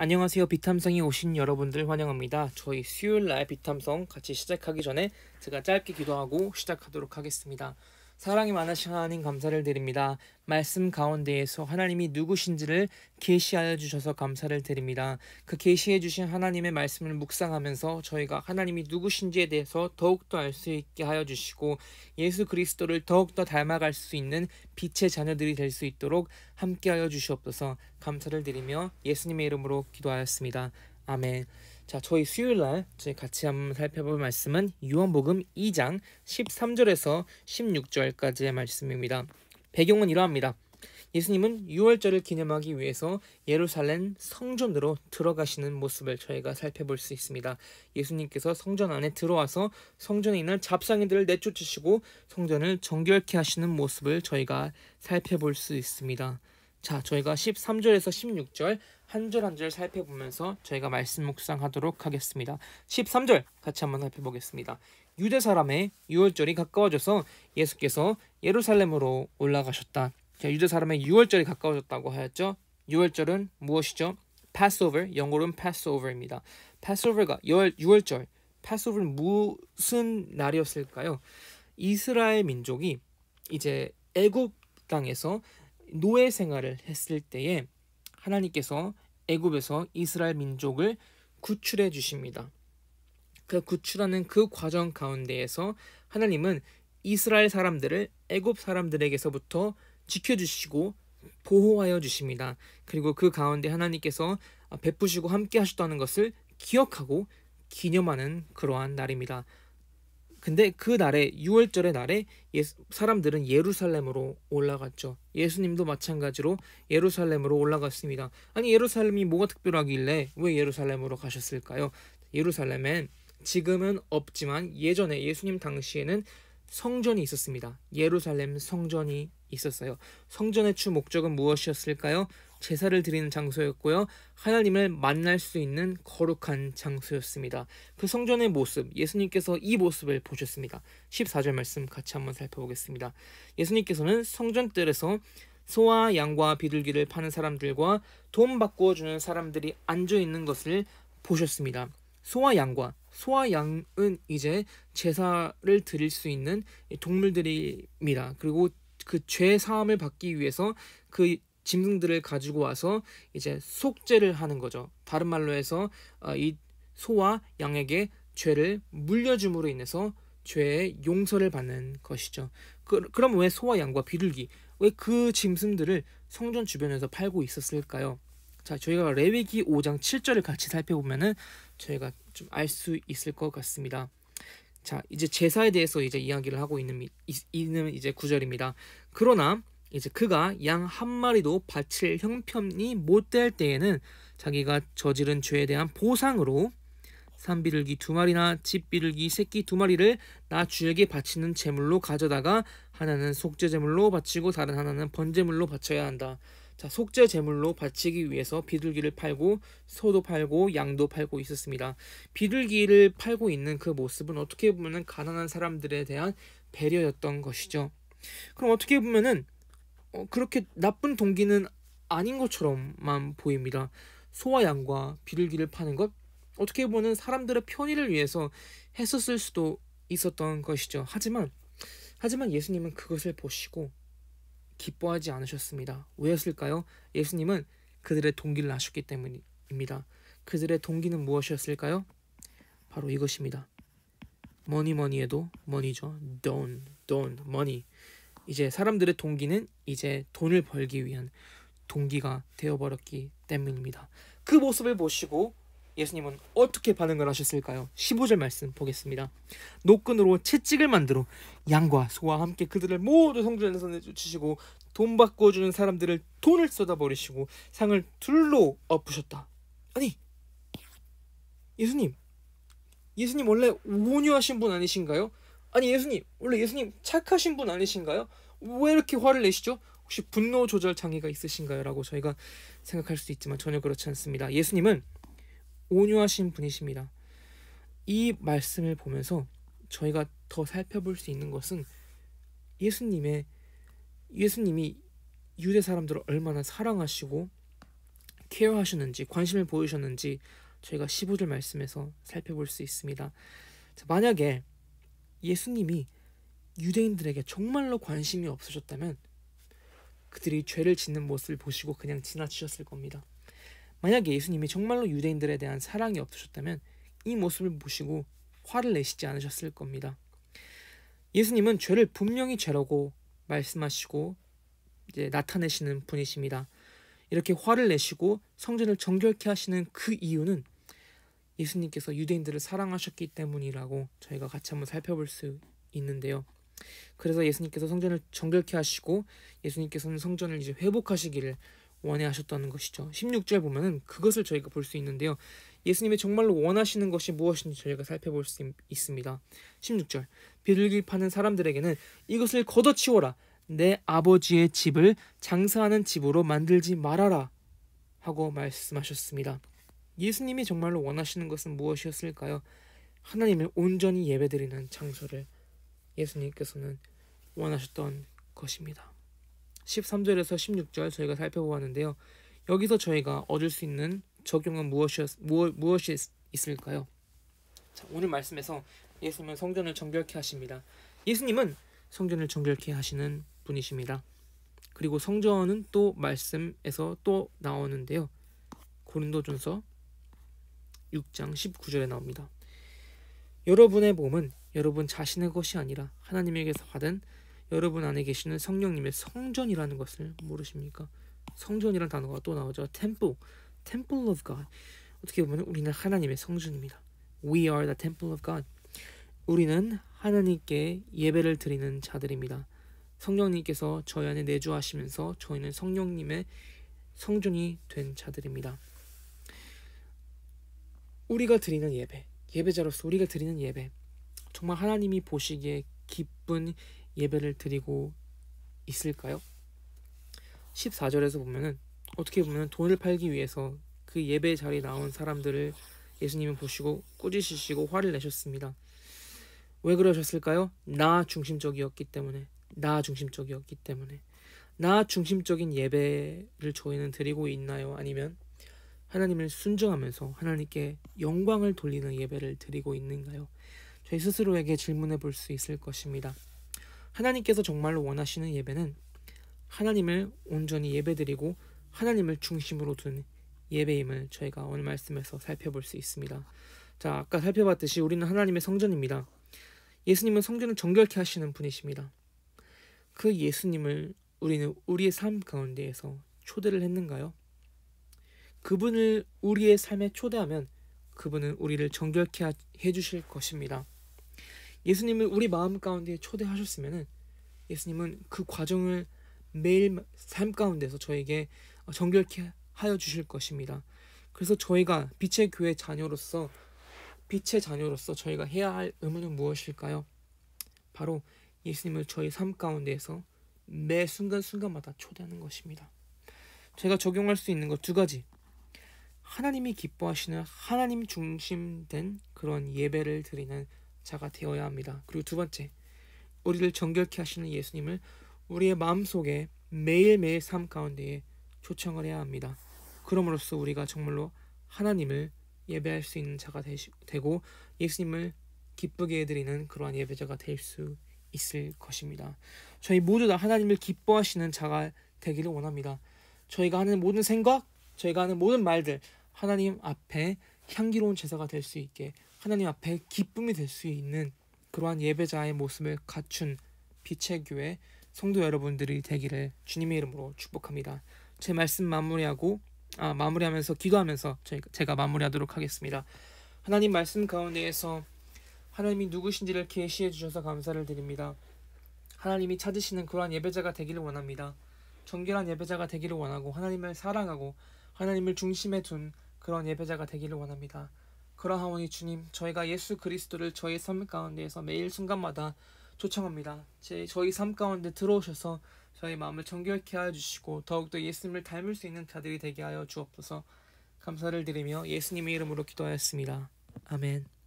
안녕하세요. 비탐성에 오신 여러분들 환영합니다. 저희 수요일날 비탐성 같이 시작하기 전에 제가 짧게 기도하고 시작하도록 하겠습니다. 사랑이 많으신 하나님 감사를 드립니다. 말씀 가운데에서 하나님이 누구신지를 계시하여 주셔서 감사를 드립니다. 그 계시해 주신 하나님의 말씀을 묵상하면서 저희가 하나님이 누구신지에 대해서 더욱더 알 수 있게 하여 주시고 예수 그리스도를 더욱더 닮아갈 수 있는 빛의 자녀들이 될 수 있도록 함께하여 주시옵소서. 감사를 드리며 예수님의 이름으로 기도하였습니다. 아멘. 자, 저희 수요일날 저희 같이 한번 살펴볼 말씀은 요한복음 2장 13절에서 16절까지의 말씀입니다. 배경은 이러합니다. 예수님은 유월절을 기념하기 위해서 예루살렘 성전으로 들어가시는 모습을 저희가 살펴볼 수 있습니다. 예수님께서 성전 안에 들어와서 성전에 있는 잡상인들을 내쫓으시고 성전을 정결케 하시는 모습을 저희가 살펴볼 수 있습니다. 자, 저희가 13절에서 16절 한 절 한 절 살펴보면서 저희가 말씀 묵상하도록 하겠습니다. 13절 같이 한번 살펴보겠습니다. 유대 사람의 유월절이 가까워져서 예수께서 예루살렘으로 올라가셨다. 자, 유대 사람의 유월절이 가까워졌다고 하였죠. 유월절은 무엇이죠? Passover, 영어로는 Passover입니다. Passover가 유월절, Passover는 무슨 날이었을까요? 이스라엘 민족이 이제 애굽 땅에서 노예 생활을 했을 때에 하나님께서 애굽에서 이스라엘 민족을 구출해 주십니다. 그 구출하는 그 과정 가운데에서 하나님은 이스라엘 사람들을 애굽 사람들에게서부터 지켜주시고 보호하여 주십니다. 그리고 그 가운데 하나님께서 베푸시고 함께 하셨다는 것을 기억하고 기념하는 그러한 날입니다. 근데 그 날에 유월절의 날에 사람들은 예루살렘으로 올라갔죠. 예수님도 마찬가지로 예루살렘으로 올라갔습니다. 아니, 예루살렘이 뭐가 특별하길래 왜 예루살렘으로 가셨을까요? 예루살렘엔 지금은 없지만 예전에 예수님 당시에는 성전이 있었습니다. 예루살렘 성전이 있었어요. 성전의 주 목적은 무엇이었을까요? 제사를 드리는 장소였고요. 하나님을 만날 수 있는 거룩한 장소였습니다. 그 성전의 모습, 예수님께서 이 모습을 보셨습니다. 14절 말씀 같이 한번 살펴보겠습니다. 예수님께서는 성전뜰에서 소와 양과 비둘기를 파는 사람들과 돈 바꾸어 주는 사람들이 앉아 있는 것을 보셨습니다. 소와 양은 이제 제사를 드릴 수 있는 동물들입니다. 그리고 그 죄 사함을 받기 위해서 그 짐승들을 가지고 와서 이제 속죄를 하는 거죠. 다른 말로 해서 이 소와 양에게 죄를 물려줌으로 인해서 죄의 용서를 받는 것이죠. 그럼 왜 소와 양과 비둘기, 왜 그 짐승들을 성전 주변에서 팔고 있었을까요? 자, 저희가 레위기 5장 7절을 같이 살펴보면은 저희가 좀 알 수 있을 것 같습니다. 자, 이제 제사에 대해서 이제 이야기를 하고 있는 이제 구절입니다. 그러나 이제 그가 양 한 마리도 바칠 형편이 못 될 때에는 자기가 저지른 죄에 대한 보상으로 산비둘기 2마리나 집비둘기 새끼 2마리를 나 주에게 바치는 제물로 가져다가 하나는 속죄 제물로 바치고 다른 하나는 번제물로 바쳐야 한다. 자, 속죄 제물로 바치기 위해서 비둘기를 팔고 소도 팔고 양도 팔고 있었습니다. 비둘기를 팔고 있는 그 모습은 어떻게 보면은 가난한 사람들에 대한 배려였던 것이죠. 그럼 어떻게 보면은 그렇게 나쁜 동기는 아닌 것처럼만 보입니다. 소와 양과 비둘기를 파는 것, 어떻게 보면 사람들의 편의를 위해서 했었을 수도 있었던 것이죠. 하지만 예수님은 그것을 보시고 기뻐하지 않으셨습니다. 왜였을까요? 예수님은 그들의 동기를 아셨기 때문입니다. 그들의 동기는 무엇이었을까요? 바로 이것입니다. 뭐니 해도 money죠. 돈, money. 이제 사람들의 동기는 이제 돈을 벌기 위한 동기가 되어버렸기 때문입니다. 그 모습을 보시고 예수님은 어떻게 반응을 하셨을까요? 15절 말씀 보겠습니다. 노끈으로 채찍을 만들어 양과 소와 함께 그들을 모두 성전에서 내쫓으시고 돈 바꿔주는 사람들을 돈을 쏟아버리시고 상을 둘로 엎으셨다. 아니, 예수님 원래 온유하신 분 아니신가요? 아니, 원래 예수님 착하신 분 아니신가요? 왜 이렇게 화를 내시죠? 혹시 분노 조절 장애가 있으신가요? 라고 저희가 생각할 수 있지만 전혀 그렇지 않습니다. 예수님은 온유하신 분이십니다. 이 말씀을 보면서 저희가 더 살펴볼 수 있는 것은 예수님이 유대 사람들을 얼마나 사랑하시고 케어하셨는지, 관심을 보이셨는지 저희가 15절 말씀에서 살펴볼 수 있습니다. 자, 만약에 예수님이 유대인들에게 정말로 관심이 없으셨다면 그들이 죄를 짓는 모습을 보시고 그냥 지나치셨을 겁니다. 만약에 예수님이 정말로 유대인들에 대한 사랑이 없으셨다면 이 모습을 보시고 화를 내시지 않으셨을 겁니다. 예수님은 죄를 분명히 죄라고 말씀하시고 이제 나타내시는 분이십니다. 이렇게 화를 내시고 성전을 정결케 하시는 그 이유는 예수님께서 유대인들을 사랑하셨기 때문이라고 저희가 같이 한번 살펴볼 수 있는데요. 그래서 예수님께서 성전을 정결케 하시고 예수님께서는 성전을 이제 회복하시기를 원하셨다는 것이죠. 16절 보면은 그것을 저희가 볼 수 있는데요. 예수님이 정말로 원하시는 것이 무엇인지 저희가 살펴볼 수 있습니다. 16절 비둘기 파는 사람들에게는 이것을 걷어치워라. 내 아버지의 집을 장사하는 집으로 만들지 말아라 하고 말씀하셨습니다. 예수님이 정말로 원하시는 것은 무엇이었을까요? 하나님을 온전히 예배드리는 장소를 예수님께서는 원하셨던 것입니다. 13절에서 16절 저희가 살펴보았는데요. 여기서 저희가 얻을 수 있는 적용은 무엇이 있을까요? 자, 오늘 말씀에서 예수님은 성전을 정결케 하십니다. 예수님은 성전을 정결케 하시는 분이십니다. 그리고 성전은 또 말씀에서 또 나오는데요. 고린도전서 6장 19절에 나옵니다. 여러분의 몸은 여러분 자신의 것이 아니라 하나님에게서 받은 여러분 안에 계시는 성령님의 성전이라는 것을 모르십니까? 성전이라는 단어가 또 나오죠. Temple of God. 어떻게 보면 우리는 하나님의 성전입니다. We are the temple of God. 우리는 하나님께 예배를 드리는 자들입니다. 성령님께서 저희 안에 내주하시면서 저희는 성령님의 성전이 된 자들입니다. 우리가 드리는 예배, 예배자로서 우리가 드리는 예배, 정말 하나님이 보시기에 기쁜 예배를 드리고 있을까요? 14절에서 보면은 어떻게 보면 돈을 팔기 위해서 그 예배 자리에 나온 사람들을 예수님은 보시고 꾸짖으시고 화를 내셨습니다. 왜 그러셨을까요? 나 중심적이었기 때문에. 나 중심적인 예배를 저희는 드리고 있나요? 아니면 하나님을 순종하면서 하나님께 영광을 돌리는 예배를 드리고 있는가요? 저희 스스로에게 질문해 볼 수 있을 것입니다. 하나님께서 정말로 원하시는 예배는 하나님을 온전히 예배드리고 하나님을 중심으로 둔 예배임을 저희가 오늘 말씀에서 살펴볼 수 있습니다. 자, 아까 살펴봤듯이 우리는 하나님의 성전입니다. 예수님은 성전을 정결케 하시는 분이십니다. 그 예수님을 우리는 우리의 삶 가운데에서 초대를 했는가요? 그분을 우리의 삶에 초대하면 그분은 우리를 정결케 해주실 것입니다. 예수님을 우리 마음 가운데 초대하셨으면 예수님은 그 과정을 매일 삶 가운데서 저에게 정결케 하여 주실 것입니다. 그래서 저희가 빛의 교회 자녀로서 저희가 해야 할 의무는 무엇일까요? 바로 예수님을 저희 삶 가운데에서 매 순간순간마다 초대하는 것입니다. 제가 적용할 수 있는 것 두 가지. 하나님이 기뻐하시는 하나님 중심된 그런 예배를 드리는 자가 되어야 합니다. 그리고 두 번째, 우리를 정결케 하시는 예수님을 우리의 마음속에 매일매일 삶 가운데에 초청을 해야 합니다. 그럼으로써 우리가 정말로 하나님을 예배할 수 있는 자가 되고 예수님을 기쁘게 해드리는 그러한 예배자가 될 수 있을 것입니다. 저희 모두 다 하나님을 기뻐하시는 자가 되기를 원합니다. 저희가 하는 모든 생각, 저희가 하는 모든 말들 하나님 앞에 향기로운 제사가 될 수 있게, 하나님 앞에 기쁨이 될 수 있는 그러한 예배자의 모습을 갖춘 빛의 교회 성도 여러분들이 되기를 주님의 이름으로 축복합니다. 제 말씀 마무리하면서 기도하면서 제가 마무리하도록 하겠습니다. 하나님 말씀 가운데에서 하나님이 누구신지를 계시해 주셔서 감사를 드립니다. 하나님이 찾으시는 그러한 예배자가 되기를 원합니다. 정결한 예배자가 되기를 원하고 하나님을 사랑하고 하나님을 중심에 둔 그런 예배자가 되기를 원합니다. 그러하오니 주님, 저희가 예수 그리스도를 저희 삶 가운데에서 매일 순간마다 초청합니다. 저희 삶 가운데 들어오셔서 저희 마음을 정결케 하여 주시고 더욱더 예수님을 닮을 수 있는 자들이 되게 하여 주옵소서. 감사를 드리며 예수님의 이름으로 기도하였습니다. 아멘.